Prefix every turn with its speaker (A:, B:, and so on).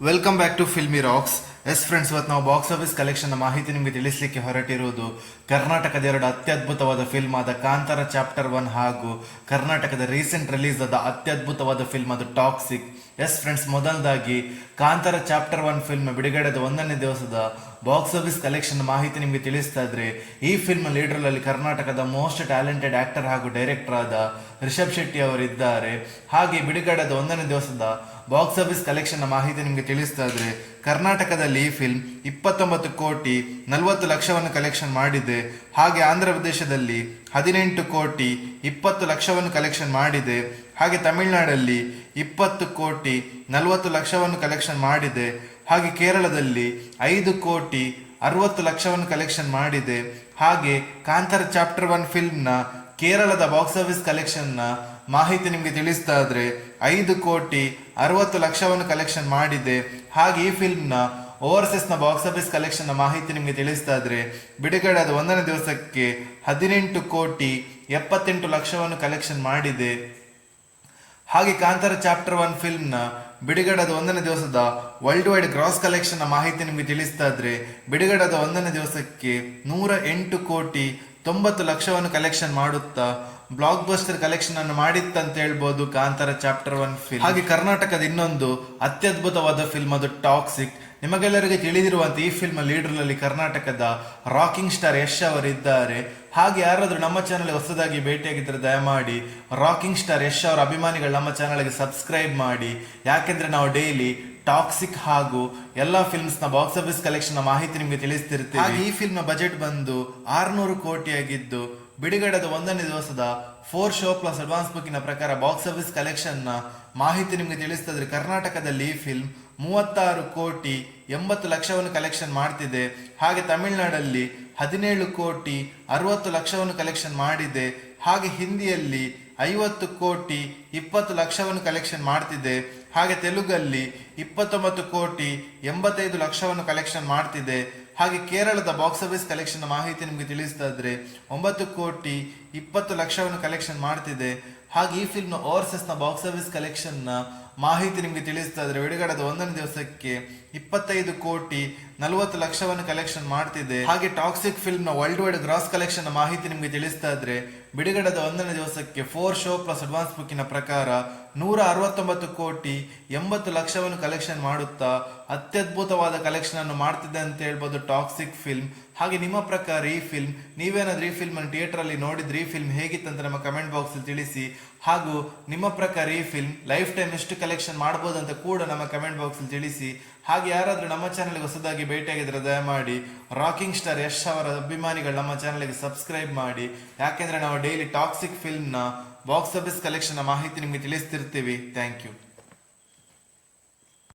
A: Welcome back to Filmy Rocks. Yes friends, ಇವತ್ತು ನಾವು box office collection ಮಾಹಿತಿ ನಿಮಗೆ ತಿಳಿಸಲಿಕ್ಕೆ ಹೊರಟಿರುವುದು ಕರ್ನಾಟಕದ ಎರಡು ಅತ್ಯದ್ಭುತವಾದ ಫಿಲ್ಮ್ ಆದ ಕಾಂತಾರ ಚಾಪ್ಟರ್ 1 ಹಾಗೂ ಕರ್ನಾಟಕದ ರೀಸೆಂಟ್ ರಿಲೀಸ್ ಆದ ಅತ್ಯದ್ಭುತವಾದ ಫಿಲ್ಮ್ ಅದು ಟಾಕ್ಸಿಕ್. ಎಸ್ ಫ್ರೆಂಡ್ಸ್, ಮೊದಲದಾಗಿ ಕಾಂತಾರ ಚಾಪ್ಟರ್ 1 ಫಿಲ್ಮ್ ಬಿಡುಗಡೆದ 1ನೇ ದಿವಸದ ಬಾಕ್ಸ್ ಆಫೀಸ್ ಕಲೆಕ್ಷನ್ ಮಾಹಿತಿ ನಿಮಗೆ ತಿಳಿಸ್ತಾ ಇದ್ರೆ, ಈ ಫಿಲ್ಮ್ ಲೀಡರ್ ಅಲ್ಲಿ ಕರ್ನಾಟಕದ ಮೋಸ್ಟ್ ಟ್ಯಾಲೆಂಟೆಡ್ ಆಕ್ಟರ್ ಹಾಗೂ ಡೈರೆಕ್ಟರ್ ಆದ ರಿಷಬ್ ಶೆಟ್ಟಿ ಅವರಿದ್ದಾರೆ. ಹಾಗೆ ಬಿಡುಗಡೆದ 1ನೇ ದಿವಸದ ಬಾಕ್ಸ್ ಆಫೀಸ್ ಕಲೆಕ್ಷನ್ ಮಾಹಿತಿ ನಿಮಗೆ ತಿಳಿಸ್ತಾ ಇದ್ರೆ, ಕರ್ನಾಟಕದಲ್ಲಿ ಈ ಫಿಲ್ಮ್ 29 ಕೋಟಿ 40 ಲಕ್ಷವನ್ನು ಕಲೆಕ್ಷನ್ ಮಾಡಿದೆ. ಹಾಗೆ ಆಂಧ್ರ ಪ್ರದೇಶದಲ್ಲಿ 18 ಕೋಟಿ 20 ಲಕ್ಷವನ್ನು ಕಲೆಕ್ಷನ್ ಮಾಡಿದೆ. ಹಾಗೆ ತಮಿಳುನಾಡಲ್ಲಿ 20 ಕೋಟಿ 40 ಲಕ್ಷವನ್ನು ಕಲೆಕ್ಷನ್ ಮಾಡಿದೆ. ಹಾಗೆ ಕೇರಳದಲ್ಲಿ 5 ಕೋಟಿ 60 ಲಕ್ಷವನ್ನು ಕಲೆಕ್ಷನ್ ಮಾಡಿದೆ. ಹಾಗೆ ಕಾಂತಾರ ಚಾಪ್ಟರ್ 1 ಫಿಲ್ಮ್ನ ಕೇರಳದ ಬಾಕ್ಸ್ ಆಫೀಸ್ ಕಲೆಕ್ಷನ್ನ ಮಾಹಿತಿ ನಿಮಗೆ ತಿಳಿಸ್ತಾ ಇದ್ರೆ 5 ಕೋಟಿ 60 ಲಕ್ಷವನ್ನು ಕಲೆಕ್ಷನ್ ಮಾಡಿದೆ. ಹಾಗೆ ಈ ಫಿಲ್ಮ್ನ ಓವರ್ಸೀಸ್ನ ಬಾಕ್ಸ್ ಆಫೀಸ್ ಕಲೆಕ್ಷನ್ ಮಾಹಿತಿ ನಿಮಗೆ ತಿಳಿಸ್ತಾ ಇದ್ರೆ, ಬಿಡುಗಡೆಯಾದ 1ನೇ ದಿವಸಕ್ಕೆ 18 ಕೋಟಿ 78 ಲಕ್ಷವನ್ನು ಕಲೆಕ್ಷನ್ ಮಾಡಿದೆ. ಹಾಗೆ ಕಾಂತಾರ ಚಾಪ್ಟರ್ 1 ಫಿಲ್ಮ್ನ ಬಿಡುಗಡೆದ 1ನೇ ದಿವಸದ ವರ್ಲ್ಡ್ ವೈಡ್ ಗ್ರಾಸ್ ಕಲೆಕ್ಷನ್ ಮಾಹಿತಿ ನಿಮಗೆ ತಿಳಿಸ್ತಾ ಇದ್ರೆ, ಬಿಡುಗಡೆದ 1ನೇ ದಿವಸಕ್ಕೆ 108 ಕೋಟಿ 90 ಲಕ್ಷವನ್ನು ಕಲೆಕ್ಷನ್ ಮಾಡುತ್ತಾ ಬ್ಲಾಕ್ ಬಸ್ಟರ್ ಕಲೆಕ್ಷನ್ ಅನ್ನು ಮಾಡಿತ್ತಂತ ಹೇಳ್ಬೋದು ಕಾಂತಾರ ಚಾಪ್ಟರ್ 1 ಫಿಲ್ಮ್. ಹಾಗೆ ಕರ್ನಾಟಕದ ಇನ್ನೊಂದು ಅತ್ಯದ್ಭುತವಾದ ಫಿಲ್ಮ್ ಅದು ಟಾಕ್ಸಿಕ್. ನಿಮಗೆಲ್ಲರಿಗೆ ತಿಳಿದಿರುವಂತೆ ಈ ಫಿಲ್ಮ್ ಲೀಡರ್ ಅಲ್ಲಿ ಕರ್ನಾಟಕದ ರಾಕಿಂಗ್ ಸ್ಟಾರ್ ಯಶ್ ಅವರಿದ್ದಾರೆ. ಹಾಗೆ ಯಾರಾದ್ರೂ ನಮ್ಮ ಚಾನಲ್ ಹೊಸದಾಗಿ ಭೇಟಿಯಾಗಿದ್ದರೆ ದಯಮಾಡಿ ರಾಕಿಂಗ್ ಸ್ಟಾರ್ ಯಶ್ ಅವರ ಅಭಿಮಾನಿಗಳು ನಮ್ಮ ಚಾನಲ್ಗೆ ಸಬ್ಸ್ಕ್ರೈಬ್ ಮಾಡಿ. ಯಾಕೆಂದ್ರೆ ನಾವು ಡೈಲಿ ಟಾಕ್ಸಿಕ್ ಹಾಗೂ ಎಲ್ಲಾ ಫಿಲ್ಮ್ಸ್ ನ ಬಾಕ್ಸ್ ಆಫೀಸ್ ಕಲೆಕ್ಷನ್ ಮಾಹಿತಿ ನಿಮಗೆ ತಿಳಿಸ್ತಿರ್ತೀವಿ. ಹಾಗೆ ಈ ಫಿಲ್ಮ್ ನ ಬಜೆಟ್ ಬಂದು 600 ಕೋಟಿ ಆಗಿದ್ದು, ಬಿಡುಗಡೆದ 1ನೇ ದಿವಸದ 4 ಶೋ ಪ್ಲಸ್ ಅಡ್ವಾನ್ಸ್ ಬುಕ್ಕಿನ ಪ್ರಕಾರ ಬಾಕ್ಸ್ ಆಫೀಸ್ ಕಲೆಕ್ಷನ್ ನ ಮಾಹಿತಿ ನಿಮಗೆ ತಿಳಿಸ್ತದ್ರೆ, ಕರ್ನಾಟಕದಲ್ಲಿ ಈ ಫಿಲ್ಮ್ 36 ಕೋಟಿ 80 ಲಕ್ಷವನ್ನು ಕಲೆಕ್ಷನ್ ಮಾಡ್ತಿದೆ. ಹಾಗೆ ತಮಿಳುನಾಡಲ್ಲಿ 17 ಕೋಟಿ 60 ಲಕ್ಷವನ್ನು ಕಲೆಕ್ಷನ್ ಮಾಡಿದೆ. ಹಾಗೆ ಹಿಂದಿಯಲ್ಲಿ 50 ಕೋಟಿ 20 ಲಕ್ಷವನ್ನು ಕಲೆಕ್ಷನ್ ಮಾಡ್ತಿದೆ. ಹಾಗೆ ತೆಲುಗಲ್ಲಿ 29 ಕೋಟಿ 85 ಲಕ್ಷವನ್ನು ಕಲೆಕ್ಷನ್ ಮಾಡ್ತಿದೆ. ಹಾಗೆ ಕೇರಳದ ಬಾಕ್ಸ್ ಆಫೀಸ್ ಕಲೆಕ್ಷನ್ ಮಾಹಿತಿ ನಿಮಗೆ ತಿಳಿಸ್ತಾ ಇದ್ರೆ 9 ಕೋಟಿ 20 ಲಕ್ಷವನ್ನು ಕಲೆಕ್ಷನ್ ಮಾಡ್ತಿದೆ. ಹಾಗೆ ಈ ಫಿಲ್ಮ್ ಓವರ್ಸೀಸ್ ನ ಬಾಕ್ಸ್ ಆಫೀಸ್ ಕಲೆಕ್ಷನ್ ನ ಮಾಹಿತಿ ನಿಮಗೆ ತಿಳಿಸ್ತಾ ಇದ್ರೆ, ಬಿಡುಗಡೆದ 1ನೇ ದಿವಸಕ್ಕೆ 25 ಕೋಟಿ 40 ಲಕ್ಷವನ್ನು ಕಲೆಕ್ಷನ್ ಮಾಡ್ತಿದೆ. ಹಾಗೆ ಟಾಕ್ಸಿಕ್ ಫಿಲ್ಮ್ ನ ವರ್ಲ್ಡ್ ವೈಡ್ ಗ್ರಾಸ್ ಕಲೆಕ್ಷನ್ ಮಾಹಿತಿ ನಿಮಗೆ ತಿಳಿಸ್ತಾ ಇದ್ರೆ, ಬಿಡುಗಡೆದ 1ನೇ ದಿವಸಕ್ಕೆ 4 ಶೋ ಪ್ಲಸ್ ಅಡ್ವಾನ್ಸ್ ಬುಕ್ಕಿನ ಪ್ರಕಾರ 169 ಕೋಟಿ 80 ಲಕ್ಷವನ್ನು ಕಲೆಕ್ಷನ್ ಮಾಡುತ್ತಾ ಅತ್ಯದ್ಭುತವಾದ ಕಲೆಕ್ಷನ್ ಅನ್ನು ಮಾಡ್ತಿದೆ ಅಂತ ಹೇಳ್ಬೋದು ಟಾಕ್ಸಿಕ್ ಫಿಲ್ಮ್. ಹಾಗೆ ನಿಮ್ಮ ಪ್ರಕಾರ ಈ ಫಿಲ್ಮ್, ನೀವೇನಾದ್ರೂ ಈ ಫಿಲ್ಮ್ ಅನ್ನು ಥಿಯೇಟರ್ ಅಲ್ಲಿ ನೋಡಿದ್ರೆ ಈ ಫಿಲ್ಮ್ ಹೇಗಿತ್ತಂತ ನಮ್ಮ ಕಮೆಂಟ್ ಬಾಕ್ಸ್ ಅಲ್ಲಿ ತಿಳಿಸಿ. ಹಾಗೂ ನಿಮ್ಮ ಪ್ರಕಾರ ಈ ಫಿಲ್ಮ್ ಲೈಫ್ ಟೈಮ್ ಎಷ್ಟು ಕಲೆಕ್ಷನ್ ಮಾಡಬಹುದು ಅಂತ ಕೂಡ ನಮ್ಮ ಕಮೆಂಟ್ ಬಾಕ್ಸ್ ಅಲ್ಲಿ ತಿಳಿಸಿ. ಹಾಗೆ ಯಾರಾದ್ರೂ ನಮ್ಮ ಚಾನಲ್ಗೆ ಹೊಸದಾಗಿ ಭೇಟಿಯಾಗಿದ್ರೆ ದಯಮಾಡಿ ರಾಕಿಂಗ್ ಸ್ಟಾರ್ ಯಶ್ ಅವರ ಅಭಿಮಾನಿಗಳು ನಮ್ಮ ಚಾನಲ್ಗೆ ಸಬ್ಸ್ಕ್ರೈಬ್ ಮಾಡಿ. ಯಾಕೆಂದ್ರೆ ನಾವು ಡೈಲಿ ಟಾಕ್ಸಿಕ್ ಫಿಲ್ಮ್ ನ ಬಾಕ್ಸ್ ಆಫೀಸ್ ಕಲೆಕ್ಷನ್ ಮಾಹಿತಿ ನಿಮಗೆ ತಿಳಿಸ್ತಿರ್ತೀವಿ. Thank you.